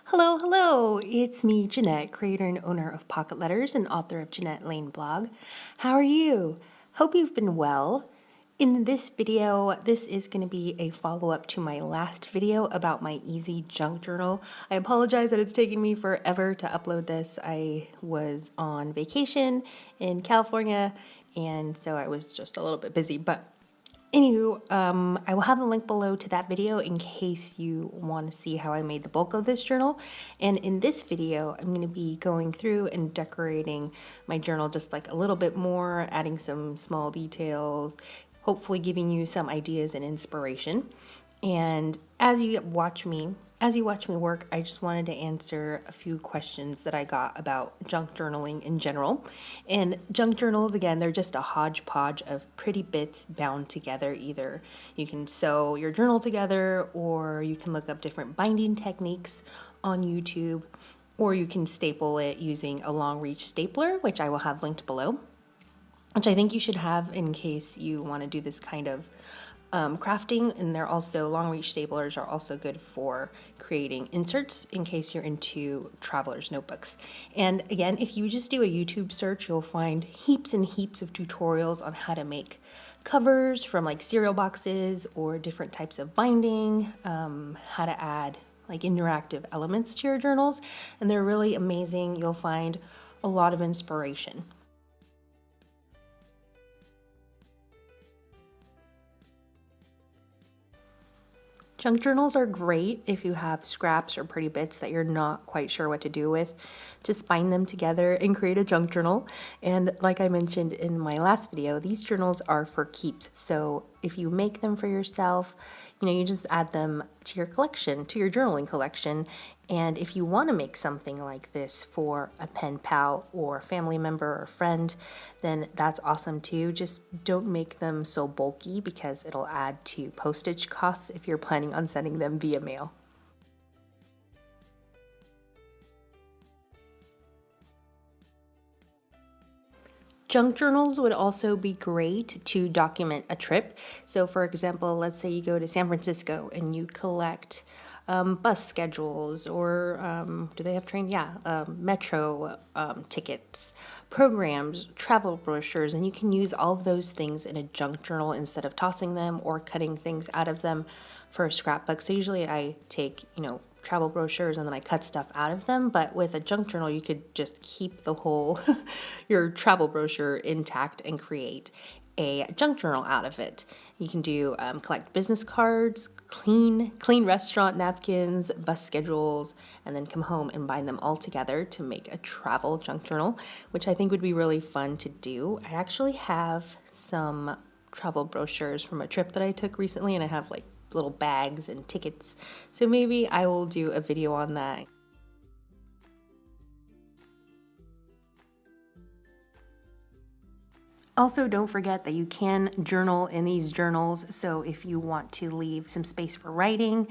Hello, hello! It's me, Janette, creator and owner of Pocket Letters and author of Janette Lane Blog. How are you? Hope you've been well. In this video, this is going to be a follow-up to my last video about my easy junk journal. I apologize that it's taken me forever to upload this. I was on vacation in California, and so I was just a little bit busy, but anywho, I will have a link below to that video in case you want to see how I made the bulk of this journal. And in this video, I'm going to be going through and decorating my journal just like a little bit more, adding some small details, hopefully giving you some ideas and inspiration. And as you watch me work, I just wanted to answer a few questions that I got about junk journaling in general. And junk journals, again, they're just a hodgepodge of pretty bits bound together. Either you can sew your journal together, or you can look up different binding techniques on YouTube, or you can staple it using a long reach stapler, which I will have linked below, which I think you should have in case you want to do this kind of crafting. And they're also, long reach staplers are also good for creating inserts in case you're into traveler's notebooks. And again, if you just do a YouTube search, you'll find heaps and heaps of tutorials on how to make covers from like cereal boxes or different types of binding, how to add like interactive elements to your journals, and they're really amazing. You'll find a lot of inspiration. Junk journals are great if you have scraps or pretty bits that you're not quite sure what to do with. Just bind them together and create a junk journal. And like I mentioned in my last video, these journals are for keeps. So if you make them for yourself, you just add them to your collection, to your journaling collection. And if you want to make something like this for a pen pal or family member or friend, then that's awesome too. Just don't make them so bulky because it'll add to postage costs if you're planning on sending them via mail. Junk journals would also be great to document a trip. So for example, let's say you go to San Francisco and you collect bus schedules, or do they have train? Yeah, metro tickets, programs, travel brochures, and you can use all of those things in a junk journal instead of tossing them or cutting things out of them for a scrapbook. So usually I take, travel brochures and then I cut stuff out of them, but with a junk journal you could just keep the whole your travel brochure intact and create a junk journal out of it. You can do collect business cards, clean restaurant napkins, bus schedules, and then come home and bind them all together to make a travel junk journal, which I think would be really fun to do. I actually have some travel brochures from a trip that I took recently, and I have like little bags and tickets, so maybe I will do a video on that. Also, don't forget that you can journal in these journals, so if you want to leave some space for writing,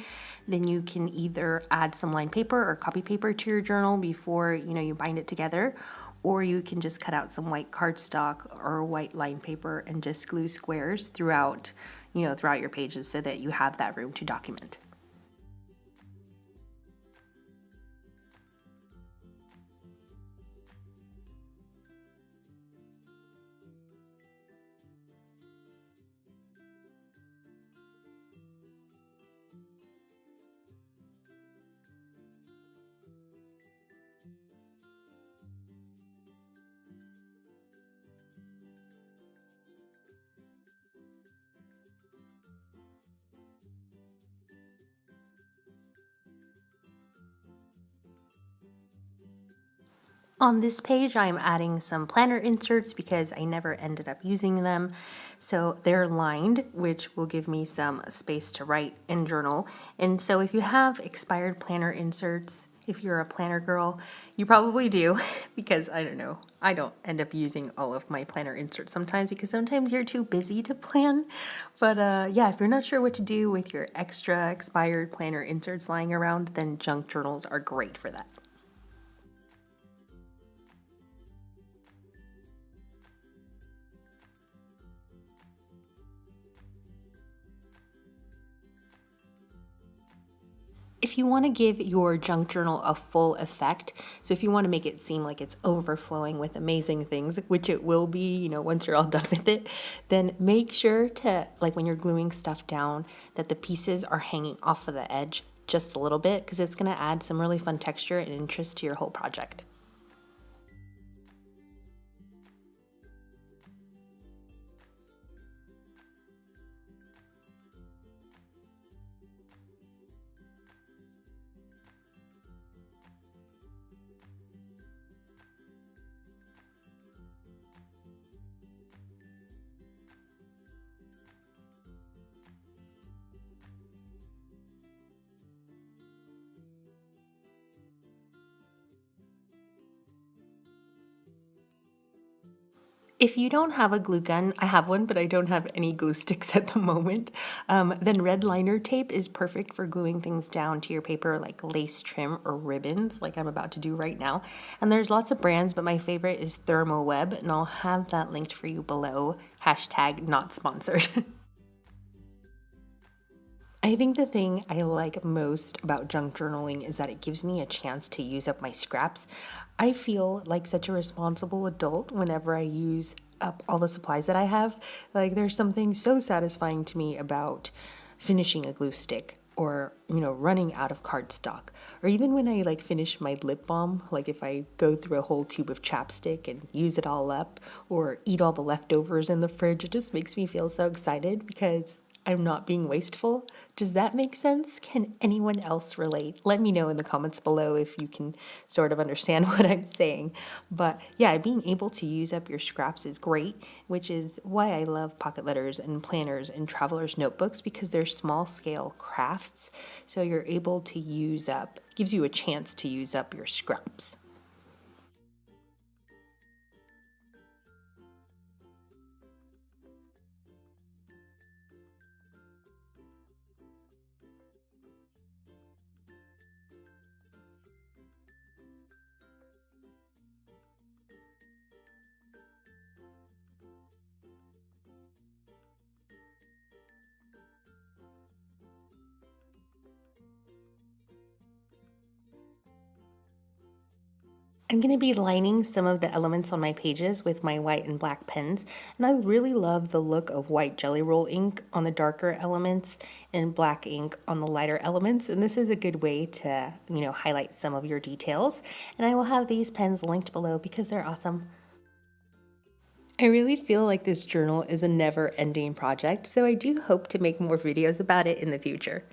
then you can either add some lined paper or copy paper to your journal before you bind it together, or you can just cut out some white cardstock or white lined paper and just glue squares throughout your pages so that you have that room to document. On this page, I'm adding some planner inserts because I never ended up using them. So they're lined, which will give me some space to write and journal. And so if you have expired planner inserts, if you're a planner girl, you probably do, because I don't know, I don't end up using all of my planner inserts sometimes because sometimes you're too busy to plan. But yeah, if you're not sure what to do with your extra expired planner inserts lying around, then junk journals are great for that. If if you want to give your junk journal a full effect, so if you want to make it seem like it's overflowing with amazing things, which it will be, once you're all done with it, then make sure to, like when you're gluing stuff down, that the pieces are hanging off of the edge just a little bit, because it's going to add some really fun texture and interest to your whole project. If you don't have a glue gun, I have one, but I don't have any glue sticks at the moment, then red liner tape is perfect for gluing things down to your paper, like lace trim or ribbons, like I'm about to do right now. And there's lots of brands, but my favorite is ThermoWeb, and I'll have that linked for you below. Hashtag not sponsored. I think the thing I like most about junk journaling is that it gives me a chance to use up my scraps. I feel like such a responsible adult whenever I use up all the supplies that I have. Like there's something so satisfying to me about finishing a glue stick, or running out of cardstock, or even when I like finish my lip balm, like if I go through a whole tube of chapstick and use it all up, or eat all the leftovers in the fridge. It just makes me feel so excited because I'm not being wasteful. Does that make sense? Can anyone else relate? Let me know in the comments below if you can sort of understand what I'm saying. But yeah, being able to use up your scraps is great, which is why I love pocket letters and planners and traveler's notebooks, because they're small scale crafts. So you're able to use up, gives you a chance to use up your scraps. I'm going to be lining some of the elements on my pages with my white and black pens, and I really love the look of white Jelly Roll ink on the darker elements and black ink on the lighter elements, and this is a good way to, highlight some of your details, and I will have these pens linked below because they're awesome. I really feel like this journal is a never-ending project, so I do hope to make more videos about it in the future.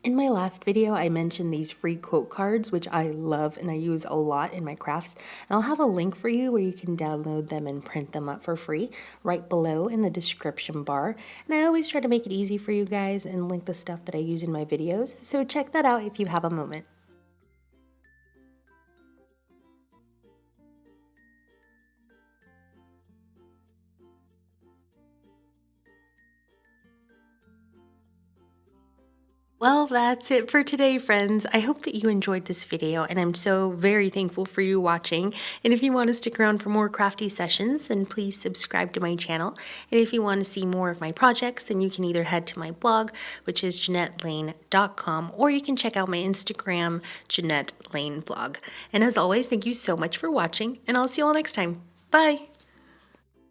In my last video, I mentioned these free quote cards, which I love and I use a lot in my crafts. And I'll have a link for you where you can download them and print them up for free right below in the description bar. And I always try to make it easy for you guys and link the stuff that I use in my videos. So check that out if you have a moment. Well, that's it for today, friends. I hope that you enjoyed this video, and I'm so very thankful for you watching. And if you want to stick around for more crafty sessions, then please subscribe to my channel. And if you want to see more of my projects, then you can either head to my blog, which is JanetteLane.com, or you can check out my Instagram, Janette Lane Blog. And as always, thank you so much for watching, and I'll see you all next time. Bye!